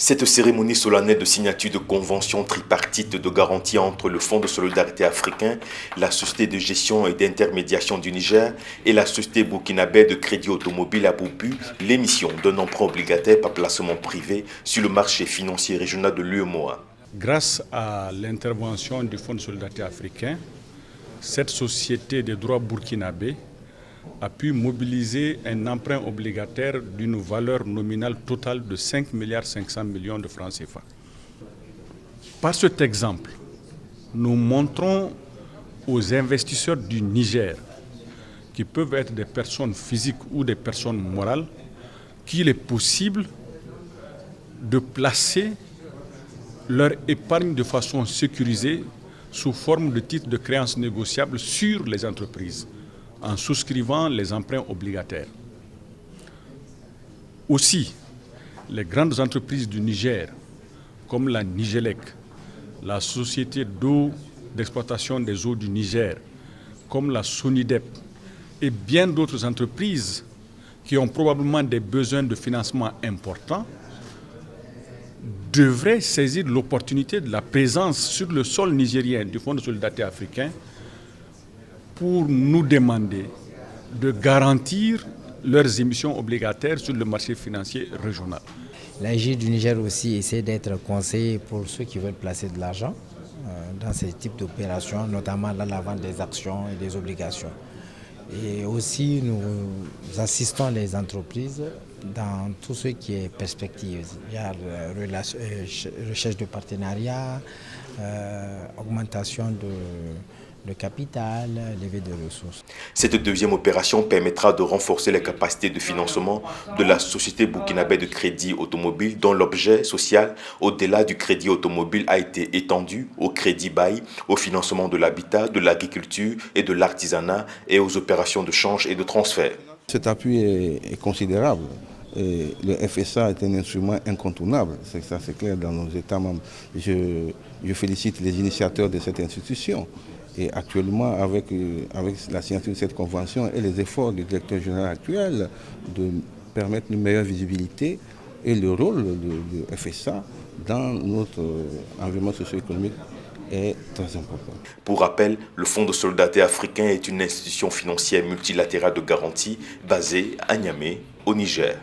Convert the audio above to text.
Cette cérémonie solennelle de signature de convention tripartite de garantie entre le Fonds de solidarité africain, la Société de gestion et d'intermédiation du Niger et la Société burkinabé de crédit automobile a pour but l'émission d'un emprunt obligataire par placement privé sur le marché financier régional de l'UEMOA. Grâce à l'intervention du Fonds de solidarité africain, cette société de droit burkinabé a pu mobiliser un emprunt obligataire d'une valeur nominale totale de 5,5 milliards de francs CFA. Par cet exemple, nous montrons aux investisseurs du Niger, qui peuvent être des personnes physiques ou des personnes morales, qu'il est possible de placer leur épargne de façon sécurisée sous forme de titres de créances négociables sur les entreprises, en souscrivant les emprunts obligataires. Aussi, les grandes entreprises du Niger, comme la Nigélec, la Société d'eau d'exploitation des eaux du Niger, comme la Sonidep, et bien d'autres entreprises qui ont probablement des besoins de financement importants, devraient saisir l'opportunité de la présence sur le sol nigérien du Fonds de solidarité africain pour nous demander de garantir leurs émissions obligataires sur le marché financier régional. L'AG du Niger aussi essaie d'être conseiller pour ceux qui veulent placer de l'argent dans ces types d'opérations, notamment dans la vente des actions et des obligations. Et aussi, nous assistons les entreprises dans tout ce qui est perspective. Il y a recherche de partenariat, augmentation de capital, levée de ressources. Cette deuxième opération permettra de renforcer les capacités de financement de la Société burkinabé de crédit automobile, dont l'objet social, au-delà du crédit automobile, a été étendu au crédit bail, au financement de l'habitat, de l'agriculture et de l'artisanat et aux opérations de change et de transfert. Cet appui est considérable. Et le FSA est un instrument incontournable, c'est clair dans nos États membres. Je félicite les initiateurs de cette institution. Et actuellement, avec la signature de cette convention et les efforts du directeur général actuel de permettre une meilleure visibilité et le rôle du FSA dans notre environnement socio-économique est très important. Pour rappel, le Fonds de solidarité africain est une institution financière multilatérale de garantie basée à Niamey, au Niger.